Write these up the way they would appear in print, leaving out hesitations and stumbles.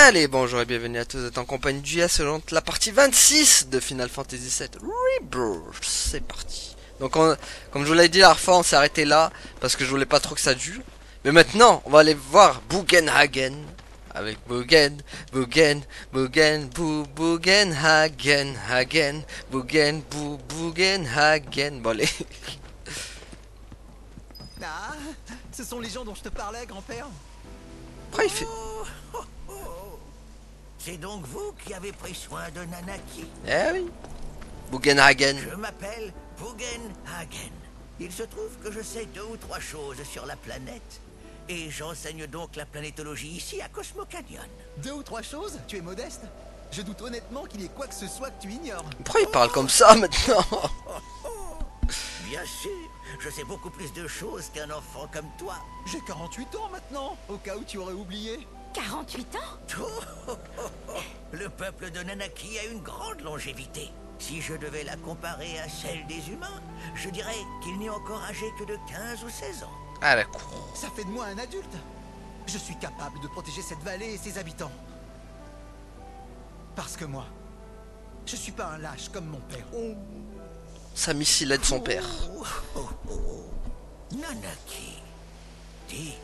Allez, bonjour et bienvenue à tous, vous êtes en compagnie du JS selon la partie 26 de Final Fantasy VII Rebirth. C'est parti. Donc, comme je vous l'ai dit la dernière fois, on s'est arrêté là parce que je voulais pas trop que ça dure. Mais maintenant, on va aller voir Bugenhagen avec Bugenhagen. Bon, allez. Ah, ce sont les gens dont je te parlais, grand-père. Après, il fait... C'est donc vous qui avez pris soin de Nanaki. Eh oui. Bugenhagen. Je m'appelle Bugenhagen. Il se trouve que je sais 2 ou 3 choses sur la planète. Et j'enseigne donc la planétologie ici à Cosmo Canyon. 2 ou 3 choses? Tu es modeste? Je doute honnêtement qu'il y ait quoi que ce soit que tu ignores. Pourquoi il parle comme ça maintenant? Bien sûr, je sais beaucoup plus de choses qu'un enfant comme toi. J'ai 48 ans maintenant, au cas où tu aurais oublié. 48 ans? Le peuple de Nanaki a une grande longévité. Si je devais la comparer à celle des humains, je dirais qu'il n'est encore âgé que de 15 ou 16 ans. Ah d'accord. Ça fait de moi un adulte. Je suis capable de protéger cette vallée et ses habitants. Parce que moi, je suis pas un lâche comme mon père. Sa missile aide son père. Nanaki, dis,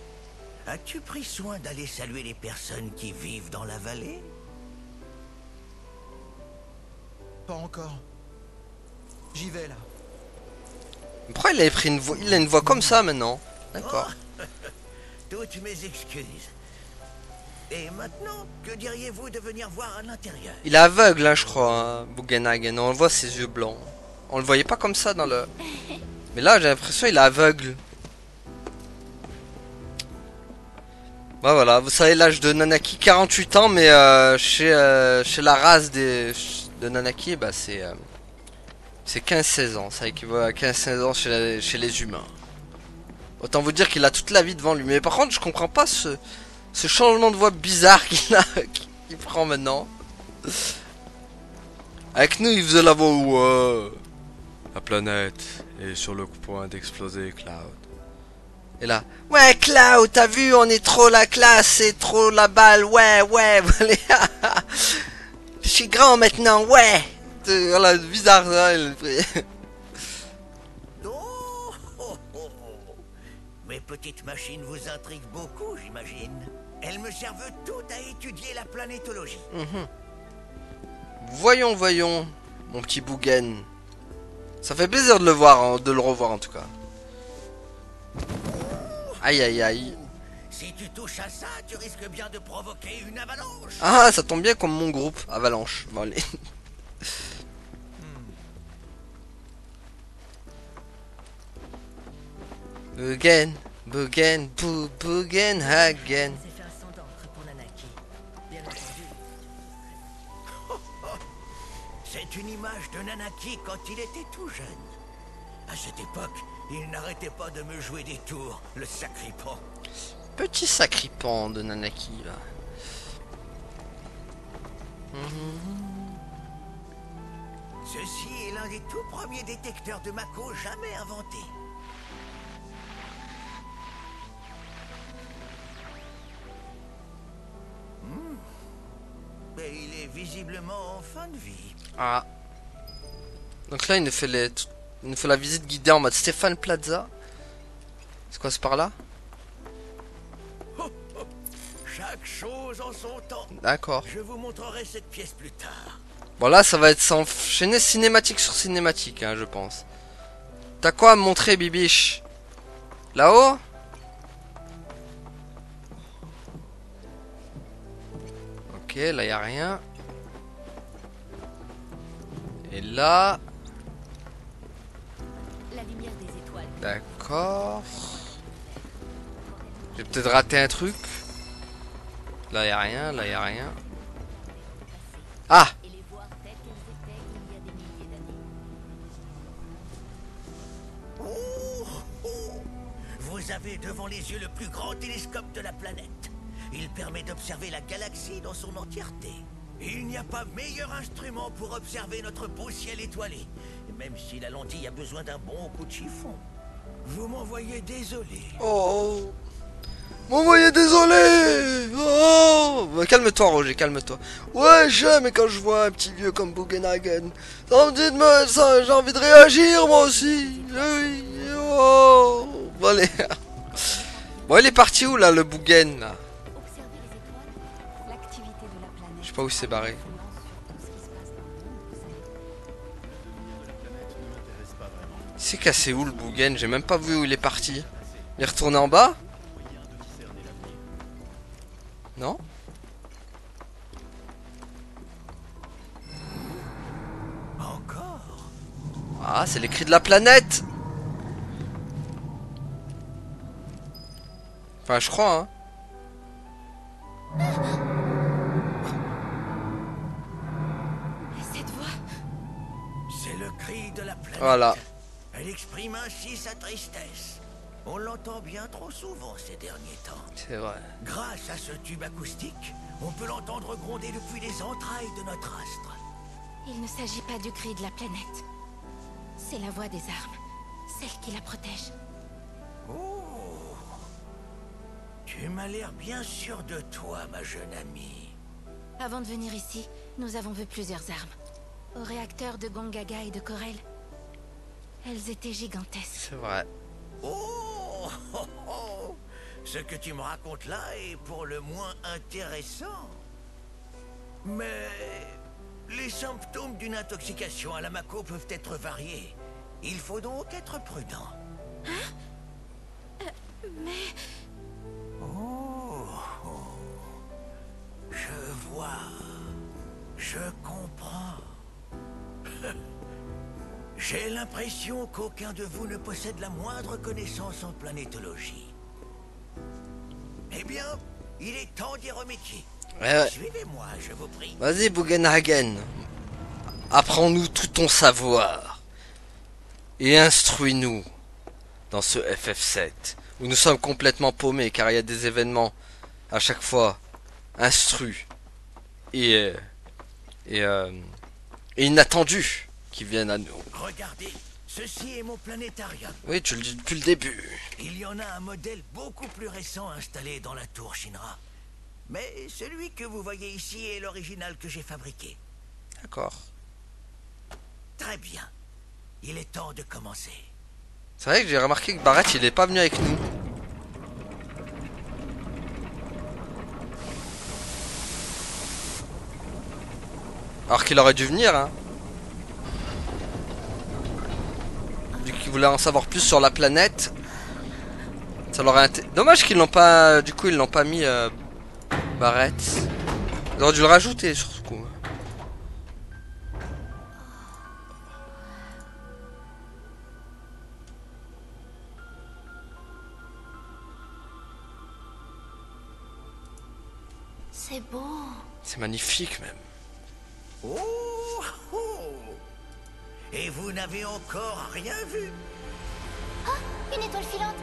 as-tu pris soin d'aller saluer les personnes qui vivent dans la vallée? Pas encore. J'y vais là. Pourquoi il avait pris une voix? Il a une voix comme ça maintenant. D'accord. Oh, toutes mes excuses. Et maintenant, que diriez-vous de venir voir à l'intérieur? Il est aveugle, hein, je crois, hein, Bugenhagen. On le voit ses yeux blancs. On le voyait pas comme ça dans le... Mais là, j'ai l'impression qu'il est aveugle. Bah voilà, vous savez l'âge de Nanaki, 48 ans, mais chez la race de Nanaki, bah c'est 15-16 ans. Ça équivaut à 15-16 ans chez les humains. Autant vous dire qu'il a toute la vie devant lui. Mais par contre, je comprends pas ce changement de voix bizarre qu'il prend maintenant. Avec nous, il faisait la voix où la planète est sur le point d'exploser, Cloud. Et là, ouais, Cloud, t'as vu, on est trop la classe, c'est trop la balle, ouais, allez, je suis grand maintenant, ouais. Voilà, bizarre, ça. Mes petites machines vous intriguent beaucoup, j'imagine. Elles me servent toutes à étudier la planétologie. Voyons, mon petit Bougen. Ça fait plaisir de le voir, hein, de le revoir en tout cas. Aïe aïe aïe. Si tu touches à ça, tu risques bien de provoquer une avalanche. Ah, ça tombe bien comme mon groupe, Avalanche. Bon, allez. Bugenhagen. C'est une image de Nanaki quand il était tout jeune. À cette époque, il n'arrêtait pas de me jouer des tours, le sacripant. Petit sacripant de Nanaki là. Ceci est l'un des tout premiers détecteurs de Mako jamais inventés. Mais il est visiblement en fin de vie. Ah. Donc là, il nous fait la visite guidée en mode Stéphane Plaza. C'est quoi, c'est par là? Chaque chose en son temps. D'accord. Je vous montrerai cette pièce plus tard. Bon, là, ça va être s'enchaîner cinématique sur cinématique, hein, je pense. T'as quoi à me montrer, Bibiche? Là-haut? Ok, là, y a rien. Et là... La lumière des étoiles. D'accord. J'ai peut-être raté un truc. Là, y a rien, là, y a rien. Ah! Et les voir telles qu'elles étaient il y a des milliers d'années. Vous avez devant les yeux le plus grand télescope de la planète. Il permet d'observer la galaxie dans son entièreté. Il n'y a pas meilleur instrument pour observer notre beau ciel étoilé, même si la lentille a besoin d'un bon coup de chiffon. Vous m'en voyez désolé. Oh! M'envoyez désolé! Oh, bah, calme-toi, Roger, calme-toi. Ouais, mais quand je vois un petit vieux comme Bugenhagen, ça me dit de me... ça, j'ai envie de réagir, moi aussi. Oui, oh. Bon, allez. Bon, il est parti où, là, le Bugen, là? Observer les étoiles, l'activité de la planète. Je sais pas où il s'est barré. Influence sur tout ce qui se passe dans le monde, vous savez. Il s'est cassé où, le Bugen? J'ai même pas vu où il est parti. Il est retourné en bas? Non? Encore? Ah, c'est les cris de la planète. Enfin, je crois, hein. Cette voix, C'est le cri de la planète. Voilà. Elle exprime ainsi sa tristesse. On l'entend bien trop souvent ces derniers temps. C'est vrai. Grâce à ce tube acoustique, on peut l'entendre gronder depuis les entrailles de notre astre. il ne s'agit pas du cri de la planète. C'est la voix des armes, celle qui la protège. Oh! Tu m'as l'air bien sûr de toi, ma jeune amie. Avant de venir ici, nous avons vu plusieurs armes. Aux réacteurs de Gongaga et de Corel. Elles étaient gigantesques. C'est vrai. Oh, oh, oh. Ce que tu me racontes là est pour le moins intéressant. Mais les symptômes d'une intoxication à la Mako peuvent être variés. Il faut donc être prudent. Mais... Oh, oh. Je vois. Je comprends. J'ai l'impression qu'aucun de vous ne possède la moindre connaissance en planétologie. Eh bien, il est temps d'y remédier. Ouais. Suivez-moi, je vous prie. Vas-y, Bugenhagen. Apprends-nous tout ton savoir. Et instruis-nous dans ce FF7. Où nous sommes complètement paumés car il y a des événements à chaque fois instruits et inattendus qui viennent à nous. Regardez, ceci est mon planétarium. Oui, tu le dis depuis le début. Il y en a un modèle beaucoup plus récent installé dans la tour Shinra. Mais celui que vous voyez ici est l'original que j'ai fabriqué. D'accord. Très bien. Il est temps de commencer. C'est vrai que j'ai remarqué que Barrett il est pas venu avec nous. Alors qu'il aurait dû venir, hein. Vu qu'il voulait en savoir plus sur la planète. Ça l'aurait dommage qu'ils l'ont pas. Du coup ils l'ont pas mis Barrett. Ils auraient dû le rajouter sur ce coup. c'est beau. C'est magnifique même. Oh, oh. Et vous n'avez encore rien vu. Une étoile filante.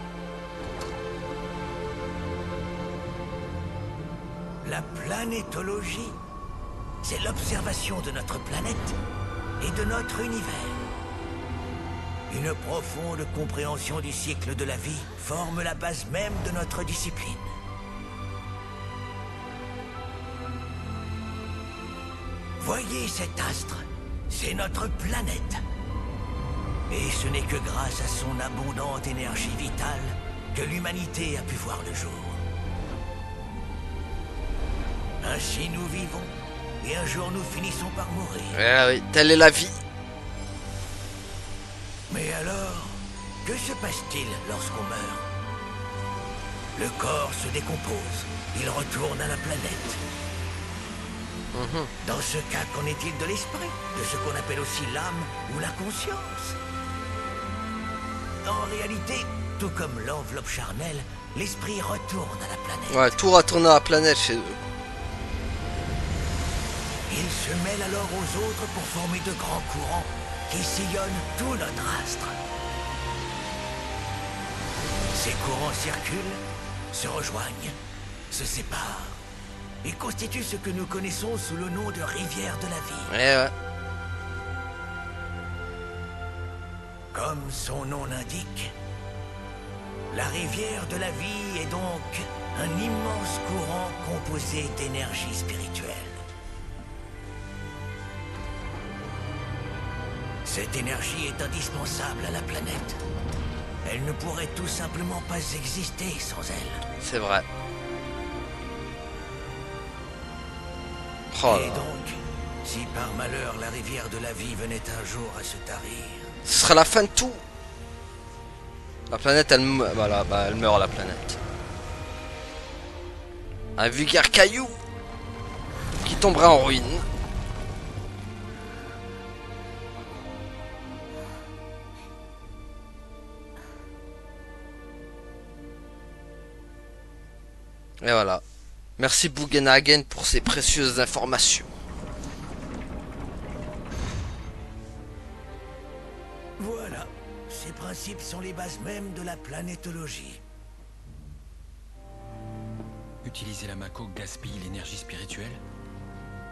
La planétologie, c'est l'observation de notre planète et de notre univers. Une profonde compréhension du cycle de la vie forme la base même de notre discipline. Voyez cet astre, c'est notre planète. Et ce n'est que grâce à son abondante énergie vitale que l'humanité a pu voir le jour. Ainsi nous vivons, et un jour nous finissons par mourir. Ouais, oui, telle est la vie. Mais alors, que se passe-t-il lorsqu'on meurt? Le corps se décompose, il retourne à la planète. Dans ce cas, qu'en est-il de l'esprit? De ce qu'on appelle aussi l'âme ou la conscience? En réalité, tout comme l'enveloppe charnelle, l'esprit retourne à la planète. Ouais, tout retourne à la planète chez eux. Il se mêle alors aux autres pour former de grands courants qui sillonnent tout notre astre. Ces courants circulent, se rejoignent, se séparent et constituent ce que nous connaissons sous le nom de rivière de la vie. Ouais, ouais. Comme son nom l'indique, la rivière de la vie est donc un immense force courant composée d'énergie spirituelle. Cette énergie est indispensable à la planète. Elle ne pourrait tout simplement pas exister sans elle. C'est vrai. Oh Et là. donc, si par malheur la rivière de la vie venait un jour à se tarir... Ce sera la fin de tout. La planète, elle, voilà, bah, elle meurt la planète. Un vulgaire caillou qui tombera en ruine. Et voilà. Merci Bugenhagen pour ces précieuses informations. Voilà. Ces principes sont les bases mêmes de la planétologie. Utiliser la Mako gaspille l'énergie spirituelle?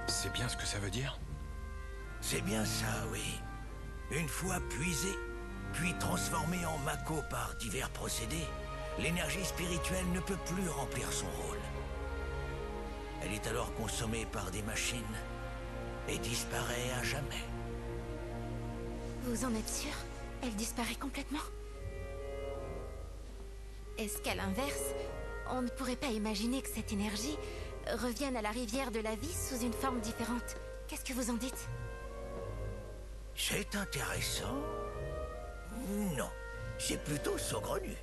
C'est bien ce que ça veut dire? C'est bien ça, oui. Une fois puisée, puis transformée en Mako par divers procédés, l'énergie spirituelle ne peut plus remplir son rôle. Elle est alors consommée par des machines et disparaît à jamais. Vous en êtes sûr? Elle disparaît complètement? Est-ce qu'à l'inverse, on ne pourrait pas imaginer que cette énergie revienne à la rivière de la vie sous une forme différente? Qu'est-ce que vous en dites? C'est intéressant. Non, c'est plutôt saugrenu.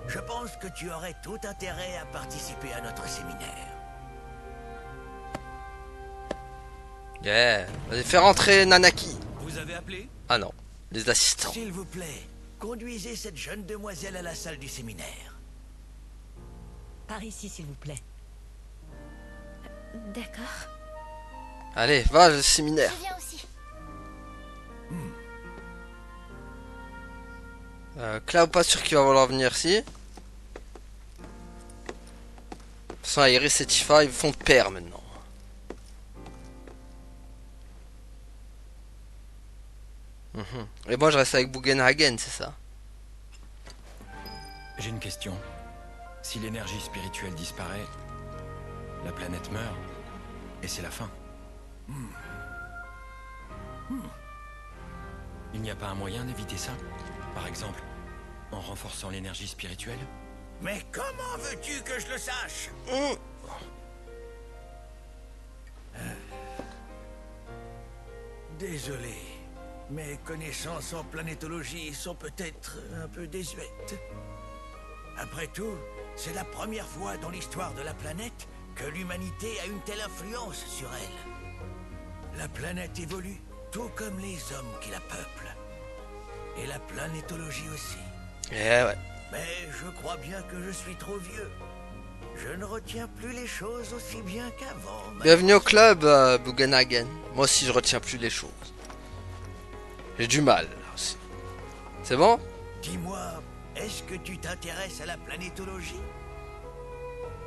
Je pense que tu aurais tout intérêt à participer à notre séminaire. Yeah. Vas-y, fais rentrer Nanaki. Vous avez appelé? Ah non, les assistants. S'il vous plaît, conduisez cette jeune demoiselle à la salle du séminaire. Par ici, s'il vous plaît. D'accord. Allez, va le séminaire. Je viens aussi. Cloud, pas sûr qu'il va vouloir venir ici. De toute façon, Iris et Tifa, ils font de pair maintenant. Et moi, je reste avec Bugenhagen, c'est ça? J'ai une question. Si l'énergie spirituelle disparaît, la planète meurt, et c'est la fin. Il n'y a pas un moyen d'éviter ça? Par exemple, en renforçant l'énergie spirituelle? Mais comment veux-tu que je le sache? Désolé. Mes connaissances en planétologie sont peut-être un peu désuètes. Après tout, c'est la première fois dans l'histoire de la planète que l'humanité a une telle influence sur elle. La planète évolue, tout comme les hommes qui la peuplent. Et la planétologie aussi. Eh ouais. Mais je crois bien que je suis trop vieux. Je ne retiens plus les choses aussi bien qu'avant. Bienvenue au club, Bugenhagen. Moi aussi, je retiens plus les choses. J'ai du mal, là aussi. C'est bon? Dis-moi, est-ce que tu t'intéresses à la planétologie?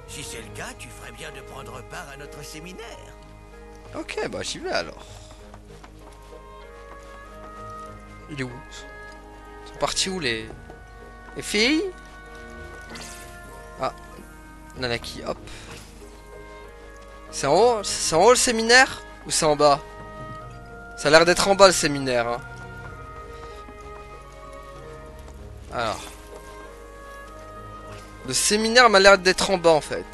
Si c'est le cas, tu ferais bien de prendre part à notre séminaire. Ok, bah j'y vais alors. Il est où? Ils sont partis où les filles? Ah, Nanaki, hop. C'est en haut? C'est en haut le séminaire? Ou c'est en bas? Ça a l'air d'être en bas le séminaire, hein. Alors. Le séminaire m'a l'air d'être en bas en fait.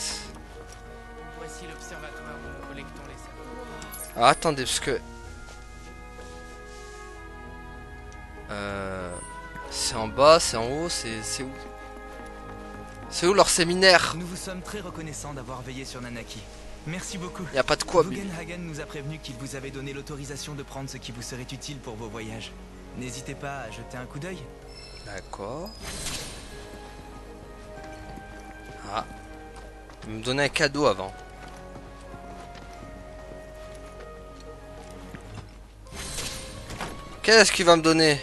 Voici l'observatoire où nous collectons les satellites. Ah, attendez, parce que... c'est en bas, c'est en haut, c'est où? C'est où leur séminaire? Nous vous sommes très reconnaissants d'avoir veillé sur Nanaki. Merci beaucoup. Y a pas de quoi, mais... Bugenhagen nous a prévenu qu'il vous avait donné l'autorisation de prendre ce qui vous serait utile pour vos voyages. N'hésitez pas à jeter un coup d'œil. D'accord. Ah. Il me donnait un cadeau avant. Qu'est-ce qu'il va me donner?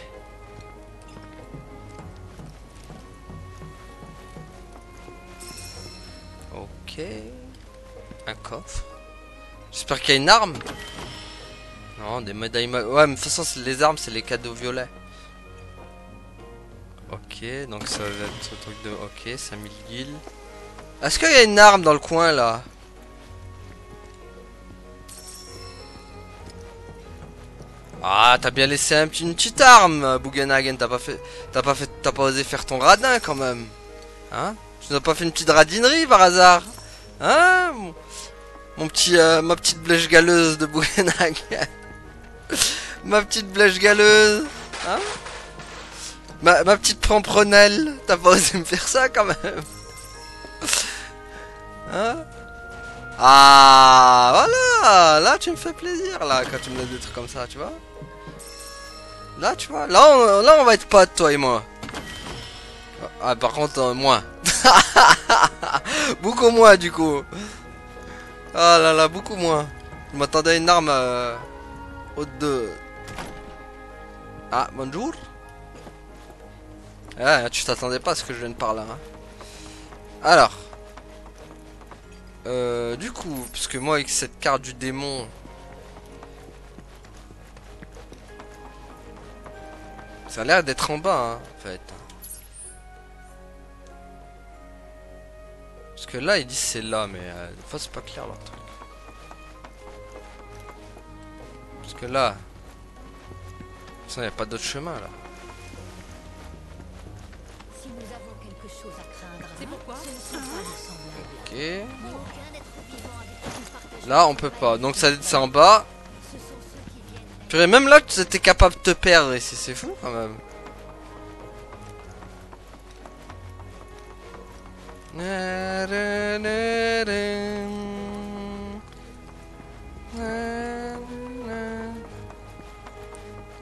Ok. Un coffre. J'espère qu'il y a une arme. Non, des médailles... Ouais, mais de toute façon, les armes, c'est les cadeaux violets. Ok, donc ça va être ce truc de... Ok, 5000 guilds. Est-ce qu'il y a une arme dans le coin là? Ah, t'as bien laissé une petite arme, Bugenhagen. T'as pas osé faire ton radin quand même. Hein? Tu n'as pas fait une petite radinerie par hasard? Hein? Mon petit, ma petite blèche galeuse de Bugenhagen. Ma petite blèche galeuse. Hein? Ma petite promprenelle. T'as pas osé me faire ça quand même? Hein? Ah, voilà. Là, tu me fais plaisir, là, quand tu me laisses des trucs comme ça, tu vois? Là, tu vois? Là, on va être potes, toi et moi. Ah, par contre, moins. Beaucoup moins, du coup. Ah là là, beaucoup moins. Je m'attendais à une arme haute de... Ah, bonjour. Ah, tu t'attendais pas à ce que je vienne par là. Hein. Alors. Du coup, parce que moi, avec cette carte du démon... Ça a l'air d'être en bas, hein, en fait. Parce que là, ils disent c'est là, mais des fois, c'est pas clair leur truc. Parce que là... il n'y a pas d'autre chemin, là. Si nous avons quelque chose à craindre, c'est pourquoi ce ne sont pas nos semblables. Ok. Ni aucun être vivant avec qui nous partageons Là, on peut pas. Donc, ça c'est en bas. Ce sont ceux qui viennent Purée, même là, tu étais capable de te perdre ici. C'est fou, quand même.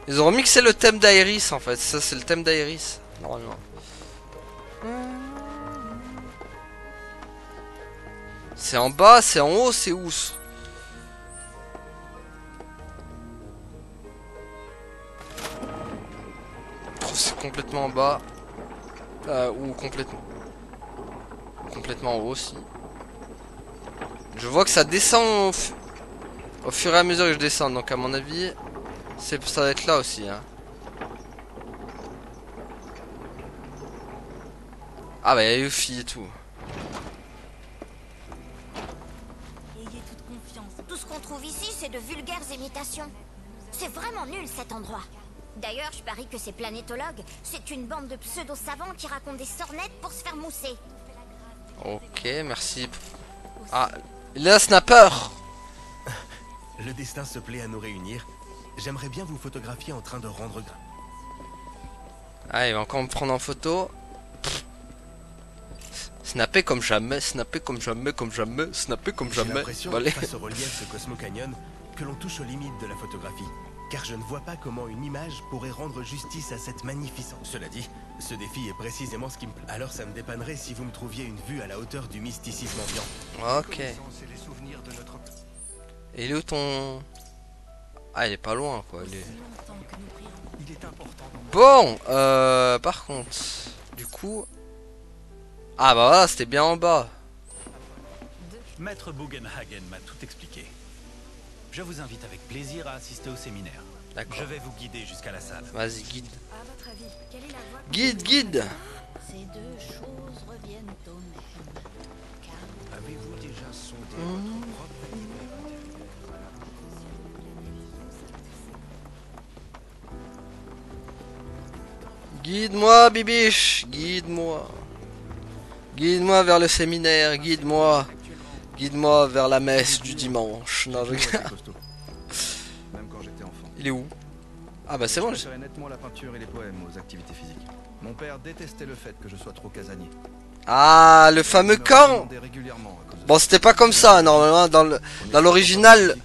Ils ont remixé le thème d'Aeris en fait, ça c'est le thème d'Aeris, normalement. C'est en bas, c'est en haut, c'est où? Oh, c'est complètement en bas. Ou complètement en haut aussi. Je vois que ça descend au fur et à mesure que je descends, donc à mon avis... ça va être là aussi, hein. Ah bah il y a Yuffie et tout. Ayez toute confiance. Tout ce qu'on trouve ici, c'est de vulgaires imitations. C'est vraiment nul cet endroit. D'ailleurs, je parie que ces planétologues, c'est une bande de pseudo-savants qui racontent des sornettes pour se faire mousser. Ok, merci. Ah, il est là, Snapper. Le destin se plaît à nous réunir. J'aimerais bien vous photographier en train de rendre... Ah, il va encore me prendre en photo. Snapper comme jamais, snapper comme jamais, comme jamais, snapper comme J'ai jamais. l'impression, Allez. face au relief de Cosmo Canyon, que l'on touche aux limites de la photographie. Car je ne vois pas comment une image pourrait rendre justice à cette magnificence. Cela dit, ce défi est précisément ce qui me plaît. Alors ça me dépannerait si vous me trouviez une vue à la hauteur du mysticisme ambiant. Ok. Et il est où ton... Ah, il est pas loin, quoi. Il est important. Bon, par contre, du coup... Ah bah voilà, c'était bien en bas. Maître Bugenhagen m'a tout expliqué. Je vous invite avec plaisir à assister au séminaire. D'accord. Je vais vous guider jusqu'à la salle. Vas-y, guide. À votre avis, quelle est la voie? Guide. Ces deux choses reviennent au même. Car Avez-vous déjà sondé votre propre Guide-moi, bibiche. Guide-moi. Guide-moi vers le séminaire. Guide-moi. Guide-moi vers la messe du dimanche. Non, je... Même quand j'étais enfant. Il est où? Ah bah c'est bon. Je préférais nettement la peinture et les poèmes aux activités physiques. Mon père détestait le fait que je sois trop casanier. Ah, le fameux Il me camp. demandait régulièrement à cause de Bon, c'était pas comme ça normalement dans l'original.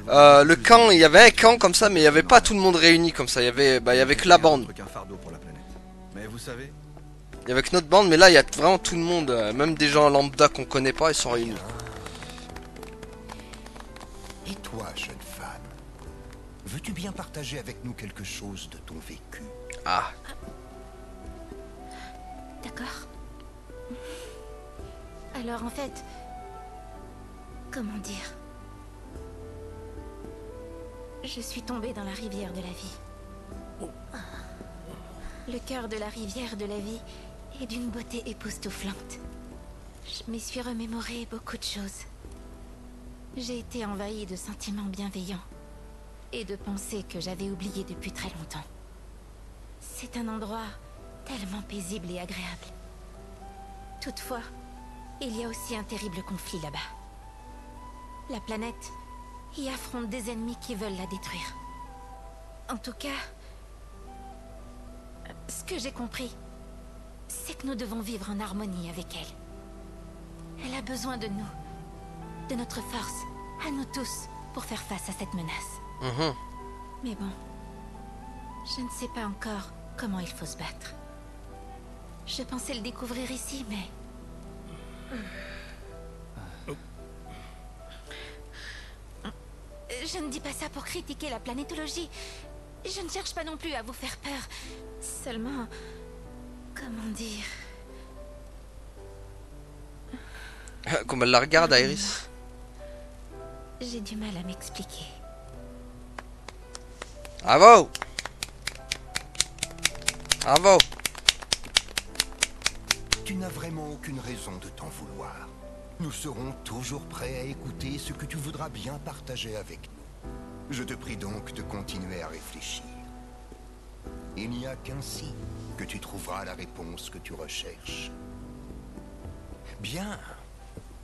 Le camp, il y avait un camp comme ça, mais il y avait pas tout le monde réuni comme ça. Il y avait que la bande. Un fardeau pour la planète. Mais vous savez, Il y avait que notre bande, mais là il y a vraiment tout le monde, même des gens lambda qu'on connaît pas, ils sont réunis. Et toi, jeune femme, veux-tu bien partager avec nous quelque chose de ton vécu? Ah. D'accord. Alors en fait... Comment dire? Je suis tombée dans la rivière de la vie. Le cœur de la rivière de la vie est d'une beauté époustouflante. Je m'y suis remémoré beaucoup de choses. J'ai été envahie de sentiments bienveillants et de pensées que j'avais oubliées depuis très longtemps. C'est un endroit tellement paisible et agréable. Toutefois, il y a aussi un terrible conflit là-bas. La planète y affronte des ennemis qui veulent la détruire. En tout cas, ce que j'ai compris, c'est que nous devons vivre en harmonie avec elle. Elle a besoin de nous, de notre force, à nous tous, pour faire face à cette menace. Mais bon, je ne sais pas encore comment il faut se battre. Je pensais le découvrir ici, mais... Je ne dis pas ça pour critiquer la planétologie. Je ne cherche pas non plus à vous faire peur. Seulement... Comment dire... Comme elle la regarde, Iris. J'ai du mal à m'expliquer. Bravo! Bravo! Tu n'as vraiment aucune raison de t'en vouloir. Nous serons toujours prêts à écouter ce que tu voudras bien partager avec nous. Je te prie donc de continuer à réfléchir. Il n'y a qu'ainsi que tu trouveras la réponse que tu recherches. Bien.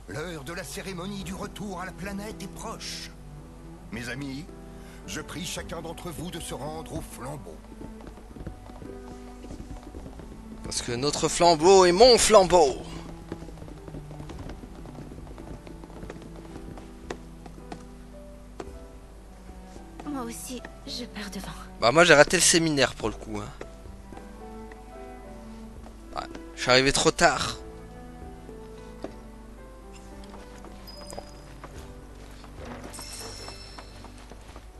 L'heure de la cérémonie du retour à la planète est proche. Mes amis, je prie chacun d'entre vous de se rendre au flambeau. Parce que notre flambeau est mon flambeau. Moi aussi, je pars devant. Bah moi j'ai raté le séminaire pour le coup. Hein. Ouais, je suis arrivé trop tard.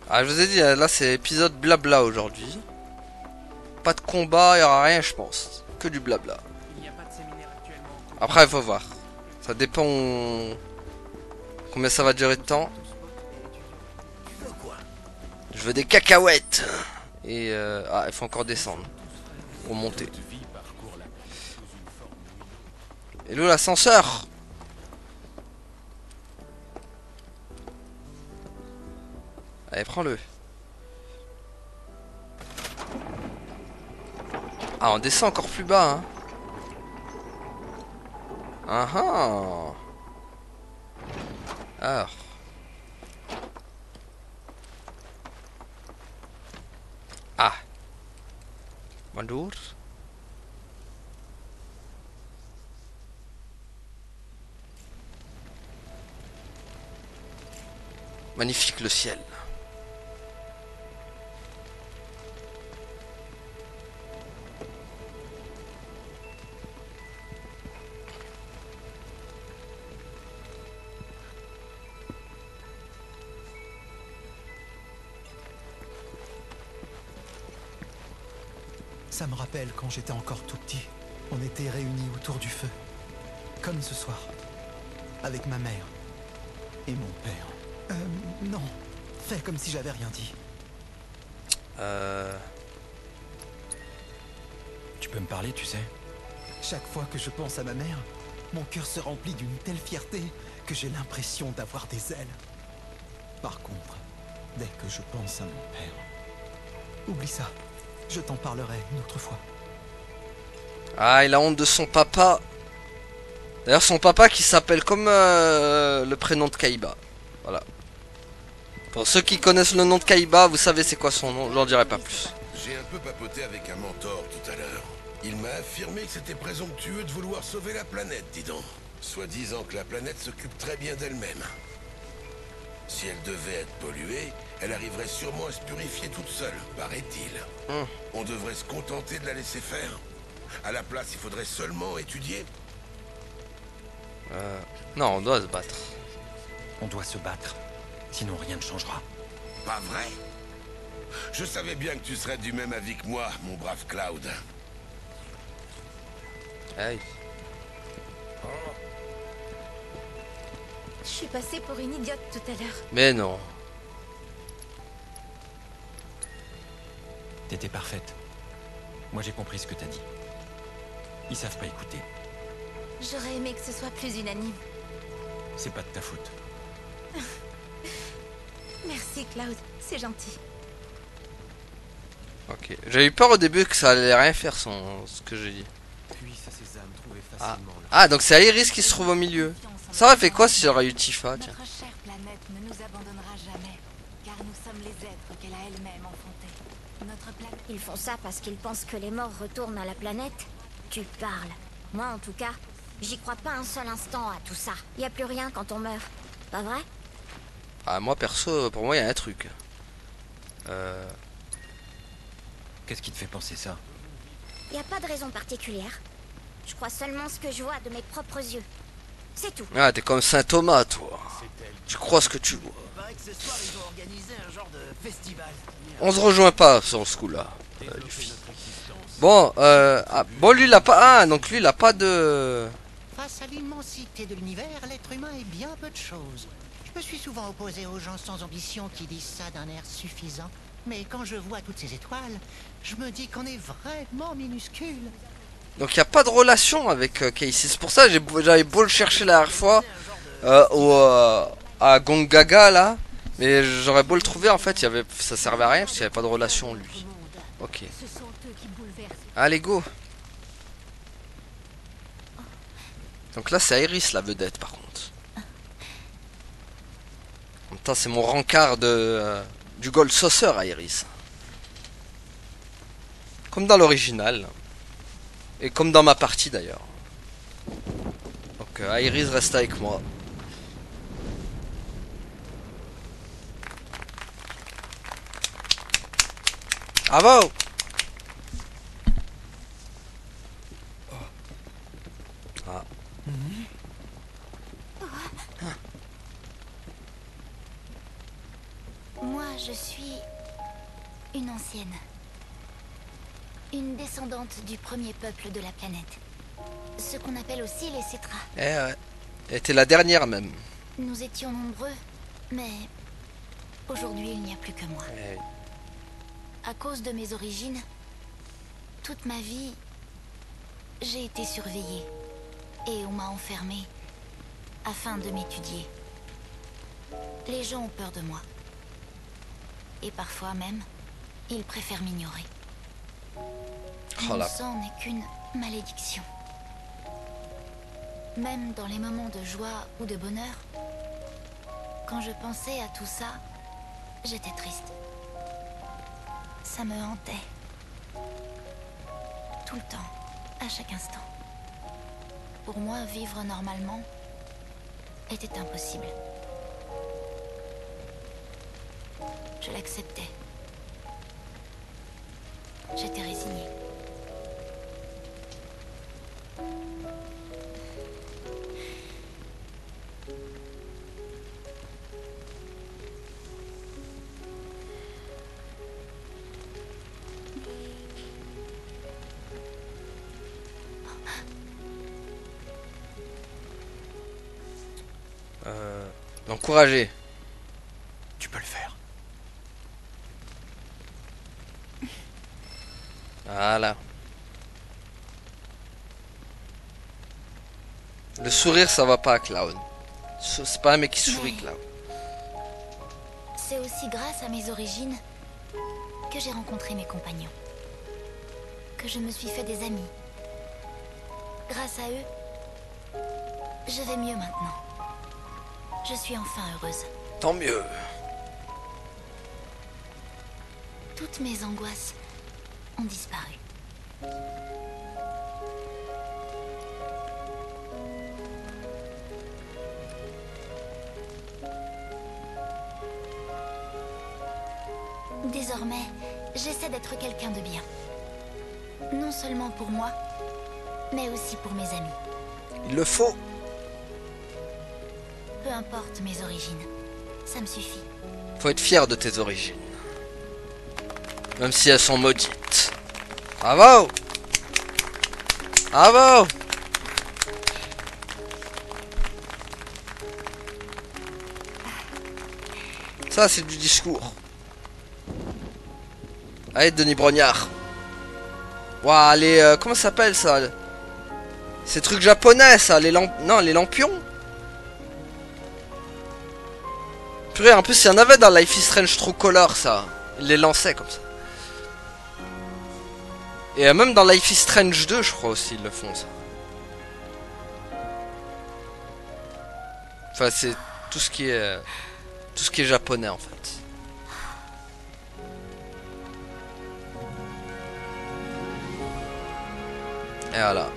Ah je vous ai dit, là c'est épisode blabla aujourd'hui. Pas de combat, il n'y aura rien je pense. Que du blabla. Après il faut voir. Ça dépend combien ça va durer de temps. Je veux des cacahuètes. Et ah il faut encore descendre. Pour monter. Hello l'ascenseur. Allez prends-le. Ah on descend encore plus bas hein. Ah ah. Alors. Ah. Bonjour. Magnifique le ciel. Ça me rappelle quand j'étais encore tout petit. On était réunis autour du feu. Comme ce soir. Avec ma mère. Et mon père. Non. Fais comme si j'avais rien dit. Tu peux me parler, tu sais? Chaque fois que je pense à ma mère, mon cœur se remplit d'une telle fierté que j'ai l'impression d'avoir des ailes. Par contre, dès que je pense à mon père... Oublie ça. Je t'en parlerai une autre fois. Ah, il a honte de son papa. D'ailleurs, son papa qui s'appelle comme le prénom de Kaiba. Voilà. Pour ceux qui connaissent le nom de Kaiba, vous savez c'est quoi son nom, j'en dirai pas plus. J'ai un peu papoté avec un mentor tout à l'heure. Il m'a affirmé que c'était présomptueux de vouloir sauver la planète, dis donc. Soi-disant que la planète s'occupe très bien d'elle-même. Si elle devait être polluée, elle arriverait sûrement à se purifier toute seule, paraît-il. On devrait se contenter de la laisser faire. À la place, il faudrait seulement étudier. Non, on doit se battre. On doit se battre, sinon rien ne changera. Pas vrai? Je savais bien que tu serais du même avis que moi, mon brave Cloud. Aïe. Je suis passée pour une idiote tout à l'heure. Mais non. T'étais parfaite. Moi j'ai compris ce que t'as dit. Ils savent pas écouter. J'aurais aimé que ce soit plus unanime. C'est pas de ta faute. Merci, Cloud. C'est gentil. Ok. J'avais eu peur au début que ça allait rien faire ce que j'ai dit. Puisse à ces âmes trouver Ah. facilement leur- Ah, donc c'est Iris qui se trouve au milieu. Ça aurait fait quoi si j'aurais eu Tifa, tiens. Notre chère planète ne nous abandonnera jamais, car nous sommes les êtres qu'elle a elle-même enfantés. Notre planète... Ils font ça parce qu'ils pensent que les morts retournent à la planète? Tu parles. Moi, en tout cas, j'y crois pas un seul instant à tout ça. Y a plus rien quand on meurt. Pas vrai? Ah, moi perso, pour moi, il y a un truc. Qu'est-ce qui te fait penser ça? Y a pas de raison particulière. Je crois seulement ce que je vois de mes propres yeux. C'est tout. Ah, t'es comme Saint Thomas, toi. Tu crois ce que tu vois. Il paraît que ce soir, ils ont organisé un genre de festival. On se rejoint pas sur ce coup-là. Luffy. Bon, bon, lui, il a pas... Ah, donc lui, il a pas de... Face à l'immensité de l'univers, l'être humain est bien peu de choses. Je me suis souvent opposé aux gens sans ambition qui disent ça d'un air suffisant. Mais quand je vois toutes ces étoiles, je me dis qu'on est vraiment minuscule. Donc il n'y a pas de relation avec Casey. C'est pour ça que j'avais beau le chercher la dernière fois à Gongaga là. Mais j'aurais beau le trouver, en fait, ça servait à rien parce qu'il n'y avait pas de relation lui. Ok. Allez, go. Donc là c'est Iris la vedette par contre. En même temps c'est mon rencard du Gold Saucer Iris. Comme dans l'original. Et comme dans ma partie d'ailleurs. Donc Iris reste avec moi. Bravo. Ah. Moi, je suis une ancienne. Une descendante du premier peuple de la planète. Ce qu'on appelle aussi les Cétras. Eh ouais. Elle était la dernière même. Nous étions nombreux, mais aujourd'hui il n'y a plus que moi. Eh oui. À cause de mes origines, toute ma vie, j'ai été surveillée et on m'a enfermée afin de m'étudier. Les gens ont peur de moi. Et parfois même, ils préfèrent m'ignorer. Mon sang n'est qu'une malédiction. Même dans les moments de joie ou de bonheur, quand je pensais à tout ça, j'étais triste. Ça me hantait. Tout le temps, à chaque instant. Pour moi, vivre normalement était impossible. Je l'acceptais. J'étais résignée. L'encourager. Tu peux le faire. Voilà. Le sourire, ça va pas à Cloud. C'est pas un mec qui sourit, Cloud. C'est aussi grâce à mes origines que j'ai rencontré mes compagnons. Que je me suis fait des amis. Grâce à eux, je vais mieux maintenant. Je suis enfin heureuse. Tant mieux. Toutes mes angoisses ont disparu. Désormais, j'essaie d'être quelqu'un de bien. Non seulement pour moi, mais aussi pour mes amis. Il le faut. Peu importe mes origines, ça me suffit. Faut être fier de tes origines. Même si elles sont maudites. Bravo! Bravo! Ça, c'est du discours. Allez, Denis Brognard. Ouah, allez, comment ça s'appelle ça? Ces trucs japonais, ça, les non, les lampions. Purée, en plus, il y en avait dans Life is Strange True Color, ça. Ils les lançaient comme ça. Et même dans Life is Strange 2, je crois aussi, ils le font, ça. Enfin, c'est tout ce qui est japonais, en fait. Et voilà.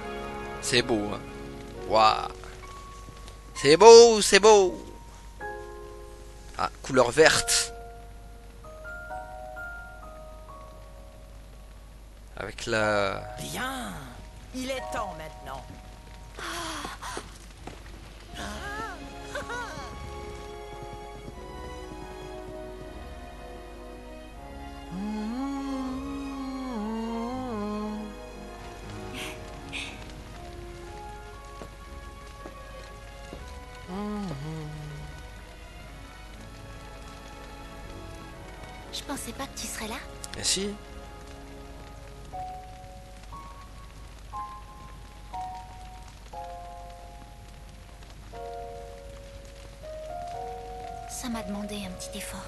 C'est beau, hein. Waouh. C'est beau, c'est beau. Ah, couleur verte. Avec la... Bien. Il est temps maintenant. Je pensais pas que tu serais là. Et si. Ça m'a demandé un petit effort.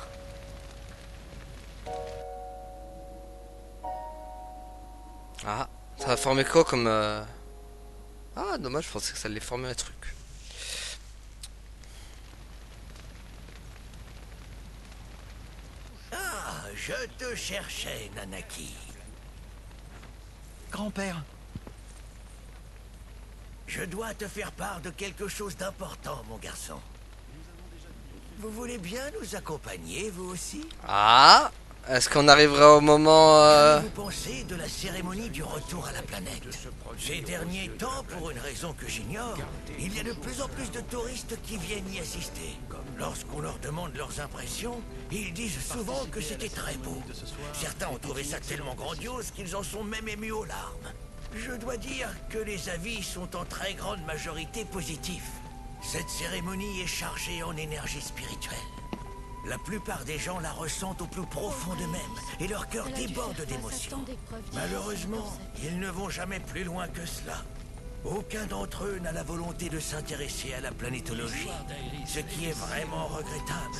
Ah, ça va former quoi comme... Ah, dommage, je pensais que ça allait former un truc. Ah, je te cherchais, Nanaki. Grand-père. Je dois te faire part de quelque chose d'important, mon garçon. Vous voulez bien nous accompagner, vous aussi? Ah, est-ce qu'on arrivera au moment... Qu'avez-vous pensé de la cérémonie du retour à la planète? Ces derniers temps, pour une raison que j'ignore, il y a de plus en plus de touristes qui viennent y assister. Lorsqu'on leur demande leurs impressions, ils disent souvent que c'était très beau. Certains ont trouvé ça tellement grandiose qu'ils en sont même émus aux larmes. Je dois dire que les avis sont en très grande majorité positifs. Cette cérémonie est chargée en énergie spirituelle. La plupart des gens la ressentent au plus profond d'eux-mêmes et leur cœur déborde d'émotions. Malheureusement, ils ne vont jamais plus loin que cela. Aucun d'entre eux n'a la volonté de s'intéresser à la planétologie, ce qui est vraiment regrettable.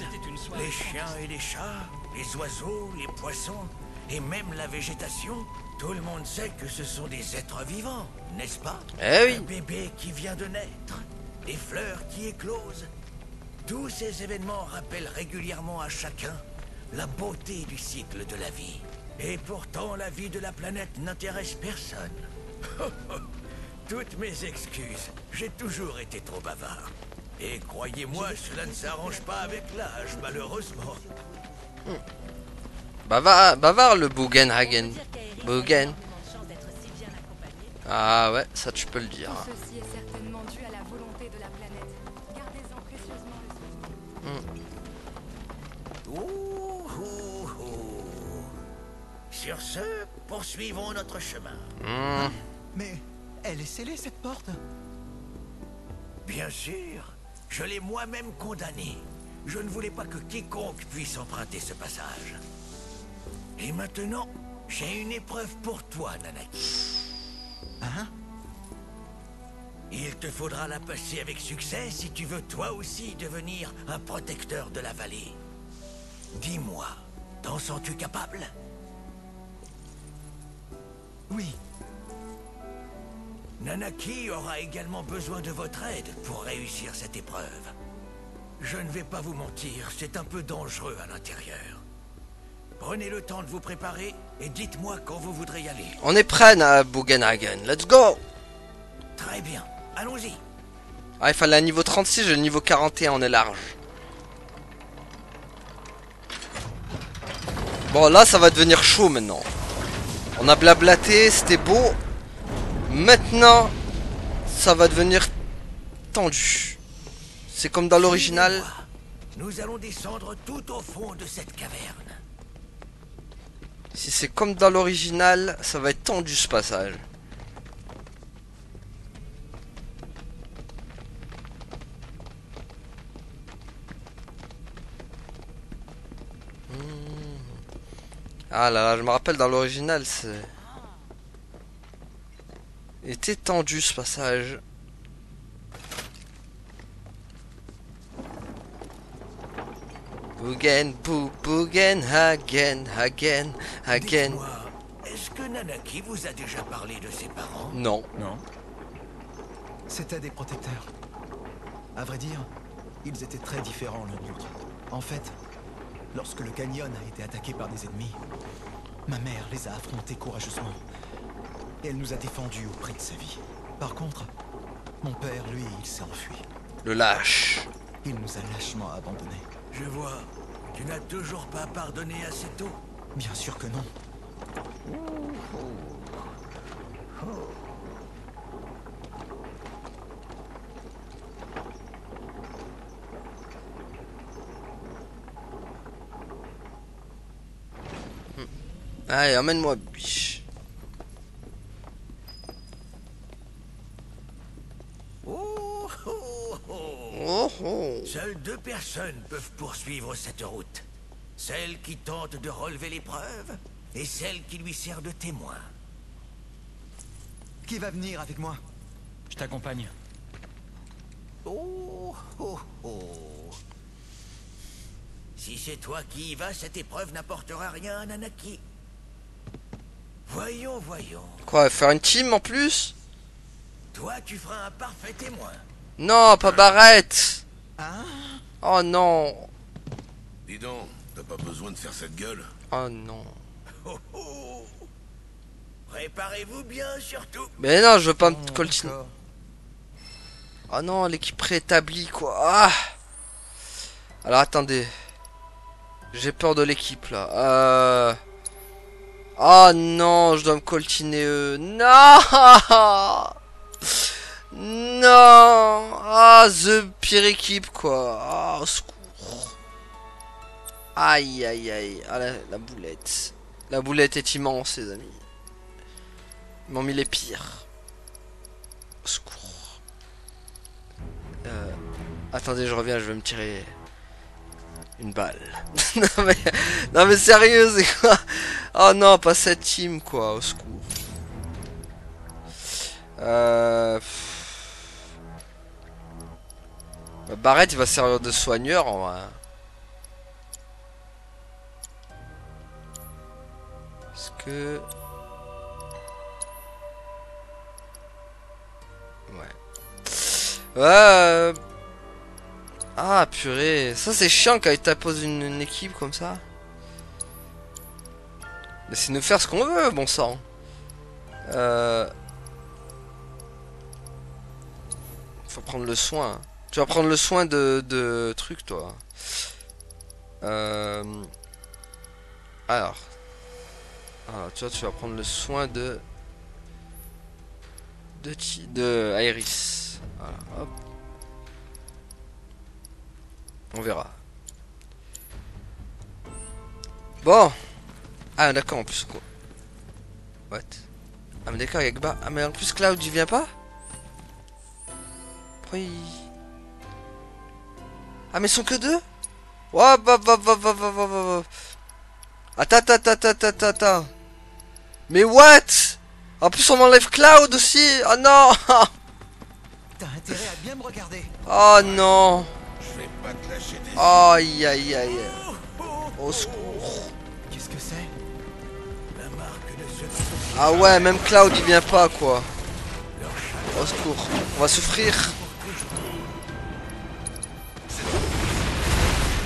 Les chiens et les chats, les oiseaux, les poissons et même la végétation, tout le monde sait que ce sont des êtres vivants, n'est-ce pas? Eh oui. Un bébé qui vient de naître, des fleurs qui éclosent. Tous ces événements rappellent régulièrement à chacun la beauté du cycle de la vie. Et pourtant, la vie de la planète n'intéresse personne. Toutes mes excuses, j'ai toujours été trop bavard. Et croyez-moi, cela ne s'arrange pas avec l'âge, malheureusement. Bavard le Bugenhagen. Bugen. Ah ouais, ça tu peux le dire. Ceci est certainement dû à la volonté de la planète. Gardez-en précieusement le souvenir. Ouh, ouh, ouh. Sur ce, poursuivons notre chemin. Mais elle est scellée, cette porte? Bien sûr, je l'ai moi-même condamné. Je ne voulais pas que quiconque puisse emprunter ce passage. Et maintenant, j'ai une épreuve pour toi, Nanaki. Hein? Il te faudra la passer avec succès si tu veux toi aussi devenir un protecteur de la vallée. Dis-moi, t'en sens-tu capable? Oui. Nanaki aura également besoin de votre aide pour réussir cette épreuve. Je ne vais pas vous mentir, c'est un peu dangereux à l'intérieur. Prenez le temps de vous préparer et dites-moi quand vous voudrez y aller. On est prêt à Bugenhagen, let's go. Très bien, allons-y. Ah, il fallait un niveau 36, j'ai le niveau 41, on est large. Bon, là, ça va devenir chaud maintenant. On a blablaté, c'était beau. Maintenant, ça va devenir tendu. C'est comme dans l'original. Nous allons descendre tout au fond de cette caverne. Si c'est comme dans l'original, ça va être tendu ce passage. Ah là là, je me rappelle dans l'original, c'est... Il était tendu ce passage. Bougen, bougen, again. Dites-moi, est-ce que Nanaki vous a déjà parlé de ses parents? Non. Non. C'étaient des protecteurs. À vrai dire, ils étaient très différents l'un de l'autre. En fait, lorsque le canyon a été attaqué par des ennemis, ma mère les a affrontés courageusement. Et elle nous a défendus au prix de sa vie. Par contre, mon père, lui, il s'est enfui. Le lâche. Il nous a lâchement abandonnés. Je vois. Tu n'as toujours pas pardonné assez tôt? Bien sûr que non. Allez, emmène-moi, biche. Seules 2 personnes peuvent poursuivre cette route. Celle qui tente de relever l'épreuve et celle qui lui sert de témoin. Qui va venir avec moi? Je t'accompagne. Si c'est toi qui y vas, cette épreuve n'apportera rien à Nanaki. Voyons. Quoi, faire une team en plus? Toi, tu feras un parfait témoin. Non, pas Barrett. Hein? Oh non. Dis donc, t'as pas besoin de faire cette gueule. Oh non. Préparez-vous bien, surtout. Mais non, je veux pas me coltiner. Oh non, l'équipe préétablie, quoi. Ah. Alors, attendez. J'ai peur de l'équipe, là. Oh non, je dois me coltiner eux. Non. Non. Ah, the pire équipe, quoi. Ah, au secours. Aïe, aïe, aïe. Ah, la boulette. La boulette est immense, les amis. Ils m'ont mis les pires. Au secours. Attendez, je reviens, je vais me tirer une balle. non mais sérieux, c'est quoi? Oh non, pas cette team, quoi, au secours. Barrett, il va servir de soigneur, en vrai. Est-ce que... Ouais. Ah purée, ça c'est chiant quand il t'impose une équipe comme ça. Laissez nous faire ce qu'on veut, bon sang. Faut prendre le soin. Tu vas prendre le soin de trucs, toi. Alors, tu vois, tu vas prendre le soin de Iris. Voilà, hop. On verra. Bon. Ah d'accord, en plus quoi. What? Ah mais d'accord, il y a Gba. Ah mais en plus Cloud, il vient pas? Pourquoi il... Ah mais ils sont que 2? Oh, bah. Attends. Mais what? En plus on m'enlève Cloud aussi. Oh non. T'as intérêt à bien me regarder. Oh non. Je vais pas te lâcher des... Aïe aïe aïe. Au secours. Qu'est-ce que c'est? La marque de ceux... Ah ouais, même Cloud il vient pas, quoi. Au secours. On va souffrir.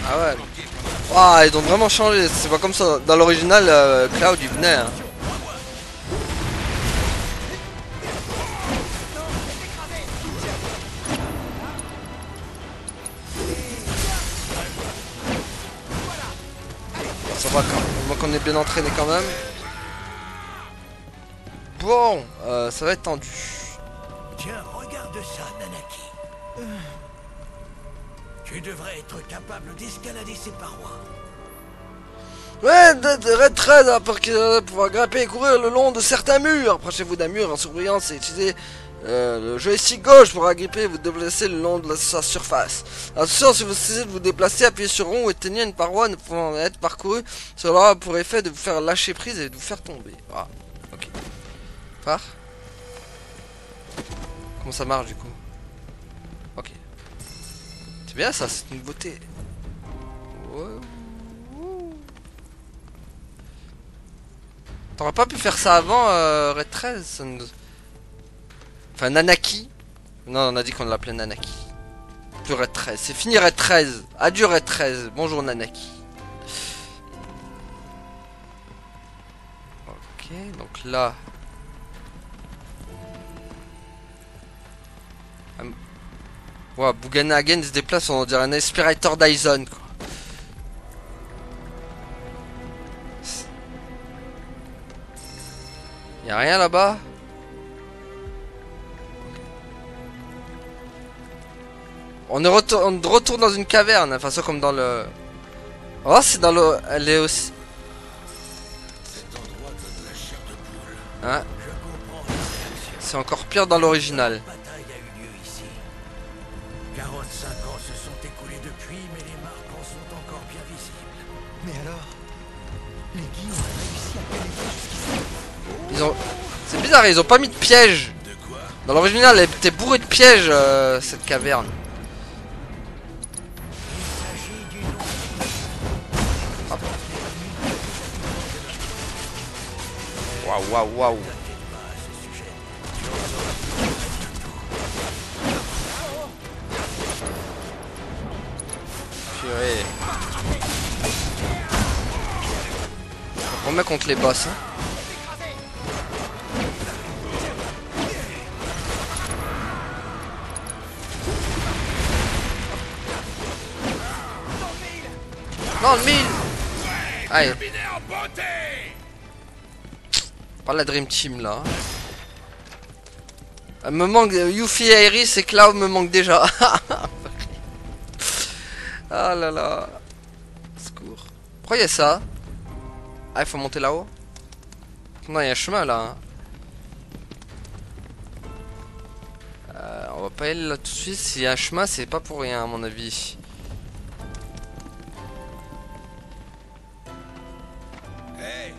Ah ouais. Ah, ils ont vraiment changé. C'est pas comme ça. Dans l'original, Cloud il venait. Hein. Ça va quand même. Moi qu'on est bien entraîné quand même. Bon, ça va être tendu. Tiens, regarde ça, Nanaki. Tu devrais être capable d'escalader ces parois. Ouais, Red 13 pour pouvoir grimper et courir le long de certains murs. Approchez-vous d'un mur en surbrillance et utilisez le joystick gauche pour agripper et vous déplacer le long de sa surface. Attention, si vous décidez de vous déplacer, appuyez sur rond ou éteignez une paroi ne pouvant être parcourue. Cela aura pour effet de vous faire lâcher prise et de vous faire tomber. Voilà. Ok. Part. Comment ça marche du coup? Ok. C'est bien ça, c'est une beauté. Ouais. T'aurais pas pu faire ça avant Red 13 ça nous... Enfin Nanaki. Non, on a dit qu'on l'appelait Nanaki. Plus Red 13. C'est fini Red 13. Adieu Red 13. Bonjour Nanaki. Ok, donc là... Ouais, Bugenhagen se déplace, on dirait un aspirateur Dyson quoi. Y'a rien là-bas? On est de retour dans une caverne, enfin ça comme dans le... Oh c'est dans le... Elle est aussi... Hein? C'est encore pire dans l'original. 45 ans se sont écoulés depuis, mais les marques en sont encore bien visibles. Mais alors, les Guilles ont réussi à pénétrer jusqu'ici. Ils ont... C'est bizarre, ils ont pas mis de piège. Dans l'original, elle était bourrée de pièges, cette caverne. Hop. Waouh, waouh, waouh. Purée. On remet contre les boss, hein. Non, le mille. Allez. Pas la Dream Team là. Elle me manque Yuffie et Iris et Cloud me manque déjà. Ah là là. Secours. Pourquoi il y a ça? Ah, il faut monter là-haut? Non, il y a un chemin là. On va pas aller là tout de suite. S'il y a un chemin, c'est pas pour rien à mon avis. Hey,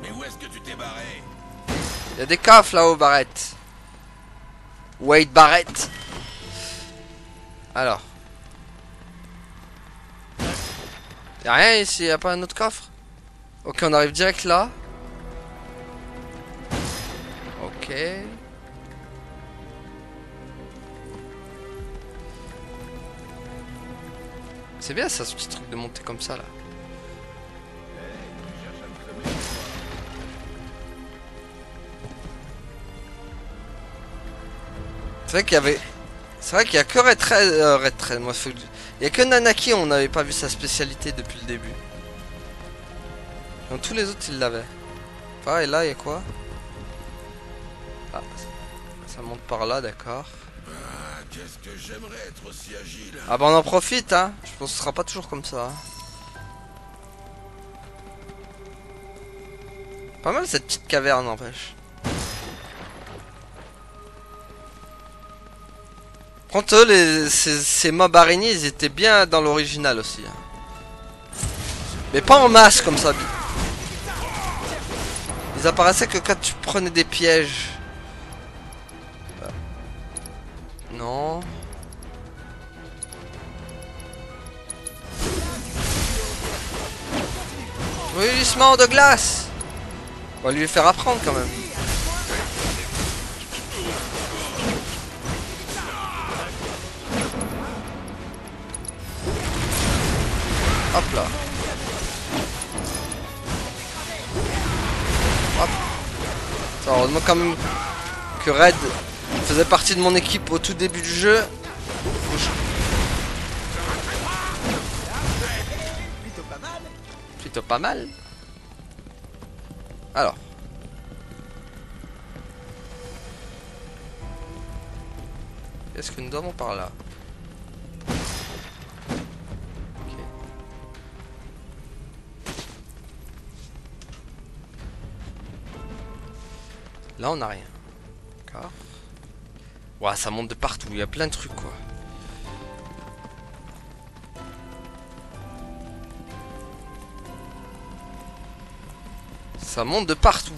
mais où est-ce que tu t'es barré? Il y a des coffres là-haut, Barrett. Wade Barrett. Alors. Y'a rien ici, y'a pas un autre coffre? Ok, on arrive direct là. Ok. C'est bien ça, ce petit truc de monter comme ça là. C'est vrai qu'il y avait... C'est vrai qu'il y a que Red 13, moi, il y a que Nanaki, on n'avait pas vu sa spécialité depuis le début. Dans tous les autres, ils l'avaient. Ah, et là, il y a quoi? Ah, ça monte par là, d'accord. Ah, qu'est-ce que j'aimerais être aussi agile. Ah bah on en profite, hein. Je pense que ce sera pas toujours comme ça. Pas mal cette petite caverne, n'empêche. Contre eux, ces mobs araignées, ils étaient bien dans l'original aussi. Hein. Mais pas en masse comme ça. Ils apparaissaient que quand tu prenais des pièges. Non. Rugissement de glace. On va lui faire apprendre quand même. Hop là. Hop. Ça, heureusement quand même que Red faisait partie de mon équipe au tout début du jeu. Plutôt pas mal. Alors. Est-ce que nous avons par là? Ok. Là on n'a rien. D'accord. Ouah, ça monte de partout, il y a plein de trucs quoi. Ça monte de partout.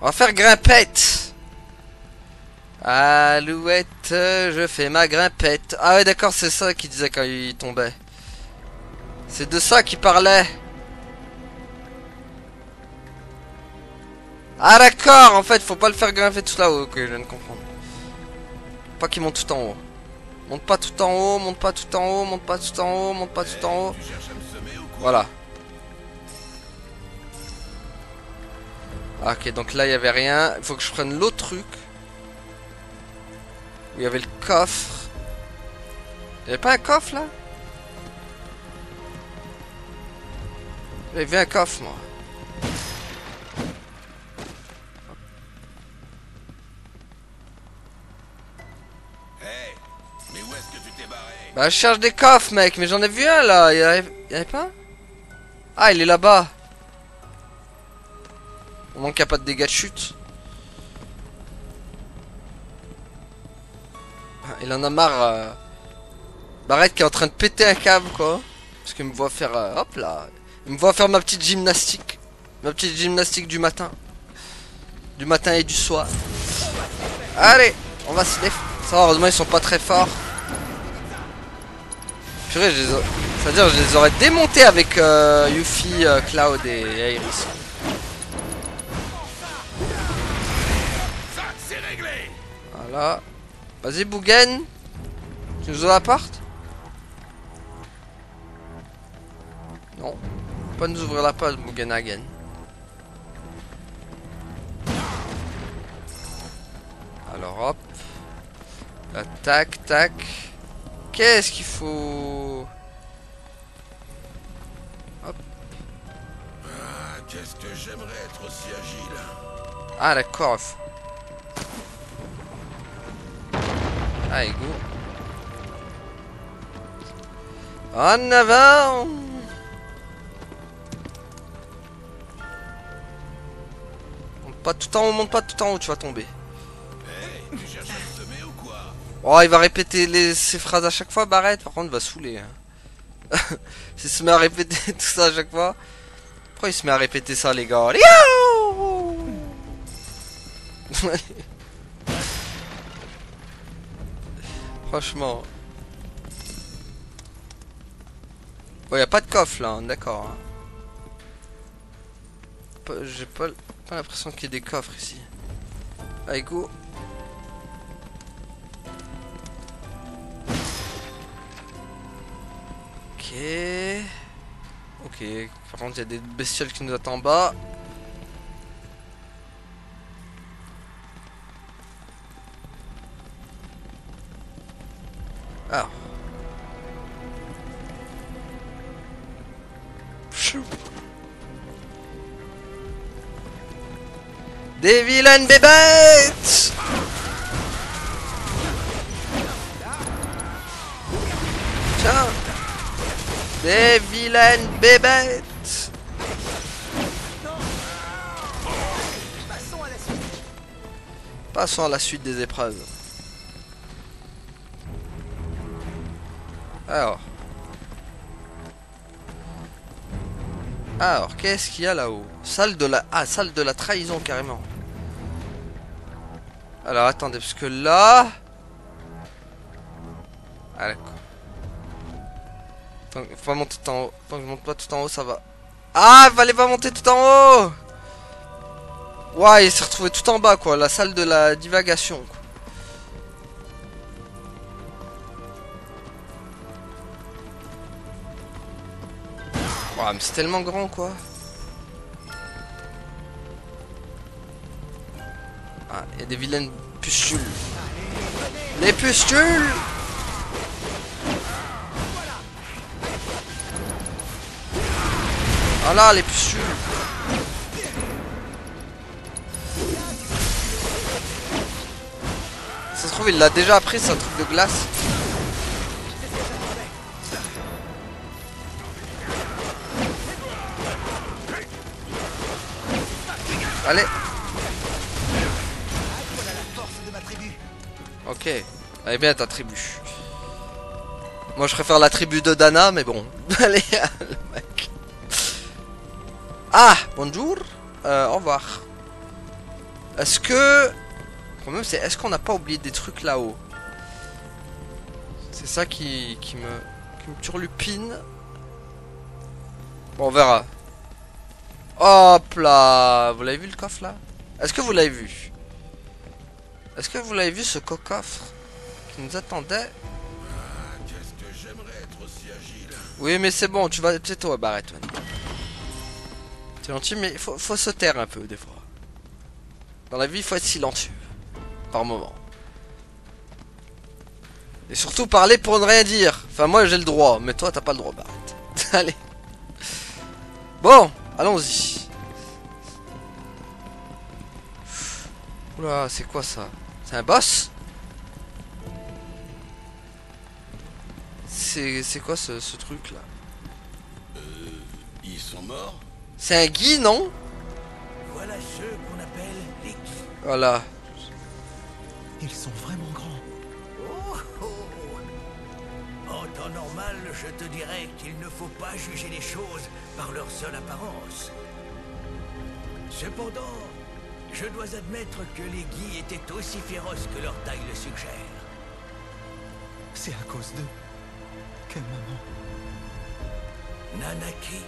On va faire grimpette. Alouette, je fais ma grimpette. Ah ouais d'accord, c'est ça qu'il disait quand il tombait. C'est de ça qu'il parlait. Ah d'accord, en fait faut pas le faire grimper tout là-haut. Ok, je viens de comprendre. Pas qu'il monte tout en haut. Monte pas tout en haut, monte pas tout en haut, monte pas tout en haut, monte pas tout en haut. Voilà. Ah, ok, donc là il y avait rien. Il faut que je prenne l'autre truc. Où il y avait le coffre. Il y avait pas un coffre là? J'avais vu un coffre moi. Mais où est-ce que tu t'es barré? Bah je cherche des coffres mec, mais j'en ai vu un là. Il y avait pas un? Ah il est là-bas. Au moins qu'il n'y a pas de dégâts de chute. Il en a marre. Barrett qui est en train de péter un câble quoi. Parce qu'il me voit faire... hop là. Il me voit faire ma petite gymnastique. Ma petite gymnastique du matin. Du matin et du soir. Allez, on va se déf... Ça heureusement ils sont pas très forts. Purée, c'est-à-dire je les aurais démontés avec Yuffie, Cloud et Iris. Voilà. Vas-y Bougen. Tu nous ouvres la porte? Non. Pas nous ouvrir la porte Bougenhagen. Alors hop. Là, tac tac. Qu'est-ce qu'il faut? Hop. Ah, qu'est-ce que j'aimerais être aussi agile. Ah d'accord. Allez, go. En avant. Monte pas tout en haut, monte pas tout en haut, tu vas tomber. Hey, tu cherches à me semer ou quoi? Oh, il va répéter ses phrases à chaque fois, Barrett. Par contre, il va saouler. Hein. S'il se met à répéter tout ça à chaque fois. Pourquoi il se met à répéter ça, les gars? Franchement. Bon, y a pas de coffre là, d'accord. Hein. J'ai pas l'impression qu'il y ait des coffres ici. Allez, go. Ok. Ok. Par contre, il y a des bestioles qui nous attendent en bas. Alors. Des vilaines bébêtes! Tiens! Des vilaines bébêtes! Passons à la suite des épreuves. Alors, qu'est-ce qu'il y a là-haut? Salle de la trahison carrément. Alors attendez, parce que là... Ah d'accord. Faut pas monter tout en haut. Tant que je monte pas tout en haut, ça va. Ah, fallait pas monter tout en haut. Ouais, il s'est retrouvé tout en bas quoi. La salle de la divagation quoi. Oh, mais c'est tellement grand quoi. Ah, il y a des vilaines pustules. Les pustules. Ah là, les pustules. Ça se trouve, il l'a déjà appris, c'est un truc de glace. Allez. Ok. Elle est bien ta tribu. Moi je préfère la tribu de Dana, mais bon. Allez, le mec. Ah, bonjour. Au revoir. Est-ce que... Le problème c'est est-ce qu'on n'a pas oublié des trucs là-haut? C'est ça qui me turlupine. Bon, on verra. Hop là. Vous l'avez vu le coffre là? Est-ce que vous l'avez vu? Est-ce que vous l'avez vu ce coffre qui nous attendait? Qu'est-ce que j'aimerais être aussi agile. Oui mais c'est bon, tu vas... Tais-toi, bah arrête maintenant. C'est gentil mais faut se taire un peu des fois. Dans la vie il faut être silencieux. Par moment. Et surtout parler pour ne rien dire. Enfin moi j'ai le droit, mais toi t'as pas le droit, bah arrête. Allez. Bon, allons-y. Oula, c'est quoi ça? C'est un boss? C'est quoi ce truc là? Ils sont morts? C'est un Guy, non? Voilà ceux qu'on appelle les Guy. Voilà. Ils sont vraiment grands. Oh, oh. En temps normal, je te dirais qu'il ne faut pas juger les choses par leur seule apparence. Cependant, je dois admettre que les Guy étaient aussi féroces que leur taille le suggère. C'est à cause d'eux que maman... Nanaki,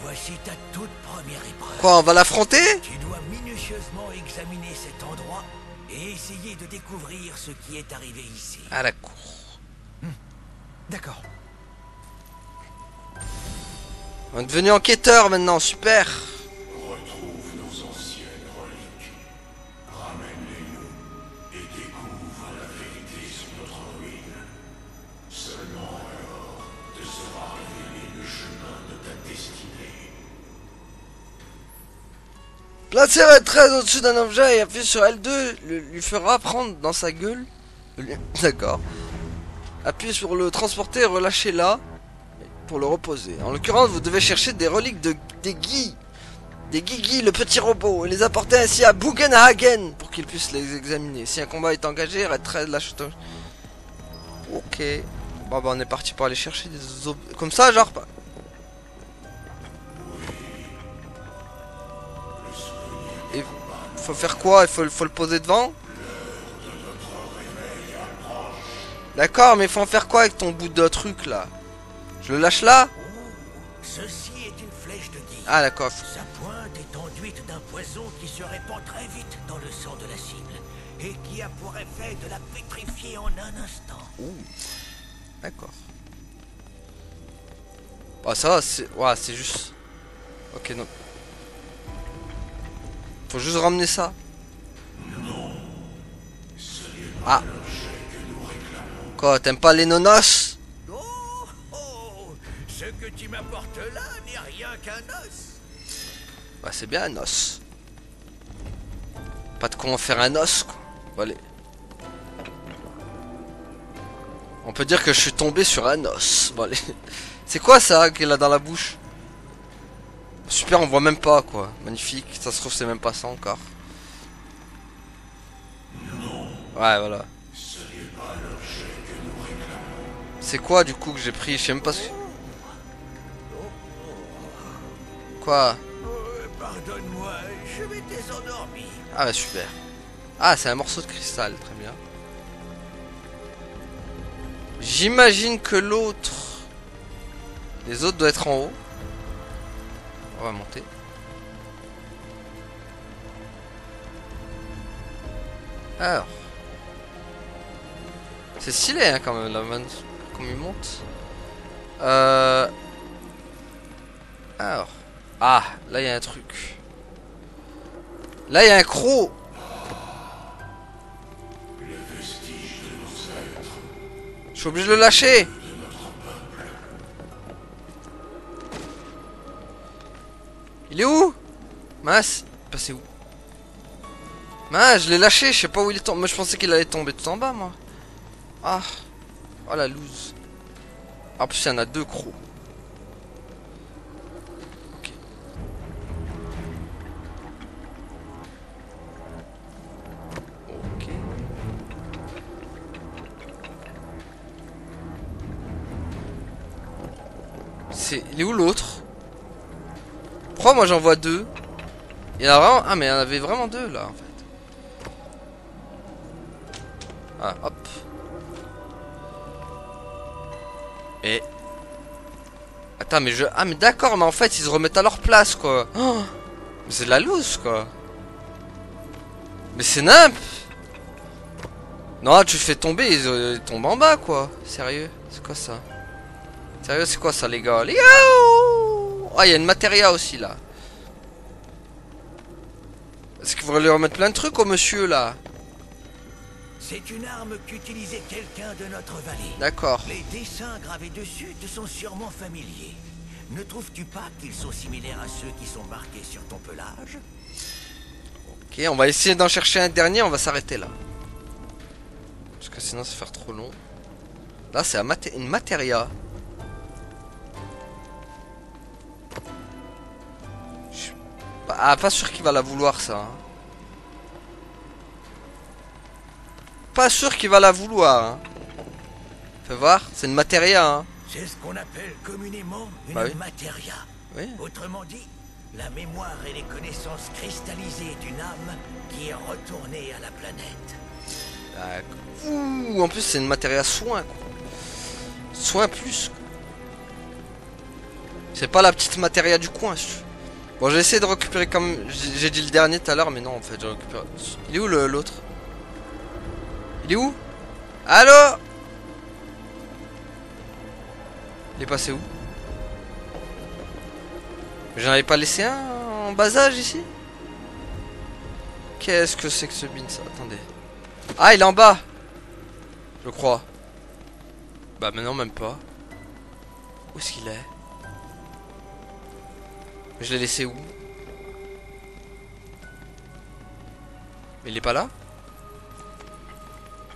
voici ta toute première épreuve. Quoi, on va l'affronter? Tu dois minutieusement examiner cet endroit et essayer de découvrir ce qui est arrivé ici. À la cour. D'accord. On est devenu enquêteur maintenant, super. Retrouve nos anciennes reliques. Ramène-les-nous et découvre la vérité sur notre ruine. Seulement alors te sera révélé le chemin de ta destinée. Placez votre trait au-dessus d'un objet et appuyez sur L2 lui fera prendre dans sa gueule. D'accord. Appuyez sur le transporter et relâchez là pour le reposer. En l'occurrence, vous devez chercher des reliques des Guy. Des Guy, le petit robot, et les apporter ainsi à Bugenhagen pour qu'il puisse les examiner. Si un combat est engagé, retrait de la château. Ok. Bon, bah on est parti pour aller chercher des objets. Comme ça, genre pas. Et faut faire quoi? Il faut le poser devant? D'accord, mais faut en faire quoi avec ton bout de truc là? Je le lâche là? Ceci est une flèche de Guy. Ah d'accord. Sa pointe est enduite d'un poison qui se répand très vite dans le sang de la cible et qui a pour effet de la pétrifier en un instant. Ouh. D'accord. Ah ça va, c'est... Ouais, c'est juste... Ok, non. Faut juste ramener ça. Ah. Quoi, t'aimes pas les nonos? Oh, oh, ce que tu m'apportes là n'est rien qu'un os. Bah c'est bien un os. Pas de quoi en faire un os quoi. Bon, allez. On peut dire que je suis tombé sur un os. Bon allez. C'est quoi ça qu'il a dans la bouche? Super, on voit même pas quoi. Magnifique, ça se trouve c'est même pas ça encore. Ouais voilà. C'est quoi du coup que j'ai pris? Je sais même pas ce que... Quoi? Pardonne-moi, je m'étais endormi. Ah bah super. Ah c'est un morceau de cristal, très bien. J'imagine que l'autre... Les autres doivent être en haut. On va monter. Alors. C'est stylé hein, quand même la man... Comme il monte. Alors. Ah, là il y a un truc. Là il y a un croc. Je suis obligé de le lâcher. Il est où? Mince, passé où? Mince, je l'ai lâché, je sais pas où il est tombé. Moi je pensais qu'il allait tomber tout en bas moi. Ah. Oh la loose. En plus il y en a deux crocs. Ok. Ok. C'est... Il est où l'autre? Pourquoi moi j'en vois deux? Il y en a vraiment... Ah mais il y en avait vraiment deux là en fait. Ah, hop. Et... Attends, mais je... Ah, mais d'accord, mais en fait, ils se remettent à leur place, quoi. Oh, mais c'est de la loose, quoi. Mais c'est nimp. Non, tu fais tomber, ils tombent en bas, quoi. Sérieux, c'est quoi ça? Sérieux, c'est quoi ça, les gars? Les gars! Ah, il y a une matéria aussi, là. Est-ce qu'il faudrait lui remettre plein de trucs au monsieur, là? C'est une arme qu'utilisait quelqu'un de notre vallée. D'accord. Les dessins gravés dessus te sont sûrement familiers. Ne trouves-tu pas qu'ils sont similaires à ceux qui sont marqués sur ton pelage? Ok, on va essayer d'en chercher un dernier, on va s'arrêter là. Parce que sinon ça va faire trop long. Là c'est une matéria. Pas sûr qu'il va la vouloir ça. Hein. Pas sûr qu'il va la vouloir. Hein. Fais voir, c'est une matéria. Hein. C'est ce qu'on appelle communément une bah oui. matéria. Oui. Autrement dit, la mémoire et les connaissances cristallisées d'une âme qui est retournée à la planète. Ouh, en plus c'est une matéria soin. Quoi. Soin plus. C'est pas la petite matéria du coin. Bon, j'ai essayé de récupérer comme... J'ai dit le dernier tout à l'heure, mais non, en fait, j'ai récupéré... Il est où l'autre? Il est où? Allô? Il est passé où? J'en avais pas laissé un en bas âge ici? Qu'est-ce que c'est que ce bin, ça? Attendez. Ah, il est en bas! Je crois. Bah, maintenant, même pas. Où est-ce qu'il est? Je l'ai laissé où? Mais il est pas là?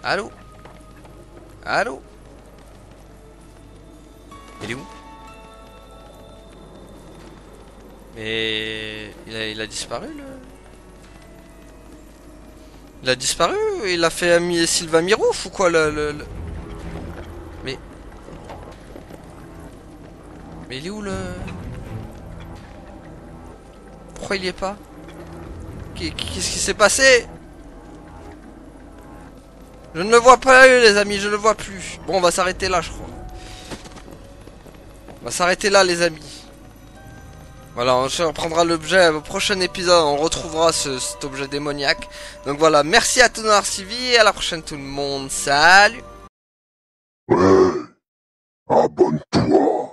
Allô? Allô? Il est où? Mais... Il a disparu, le... Il a disparu? Il a fait ami Sylvain Mirouf ou quoi, le... Mais... Mais il est où, le... Pourquoi il y est pas? Qu'est-ce qui s'est passé? Je ne le vois pas, les amis, je ne le vois plus. Bon, on va s'arrêter là, je crois. On va s'arrêter là, les amis. Voilà, on reprendra l'objet au prochain épisode. On retrouvera cet objet démoniaque. Donc voilà, merci à tous d'avoir suivi. Et à la prochaine, tout le monde. Salut! Ouais, abonne-toi.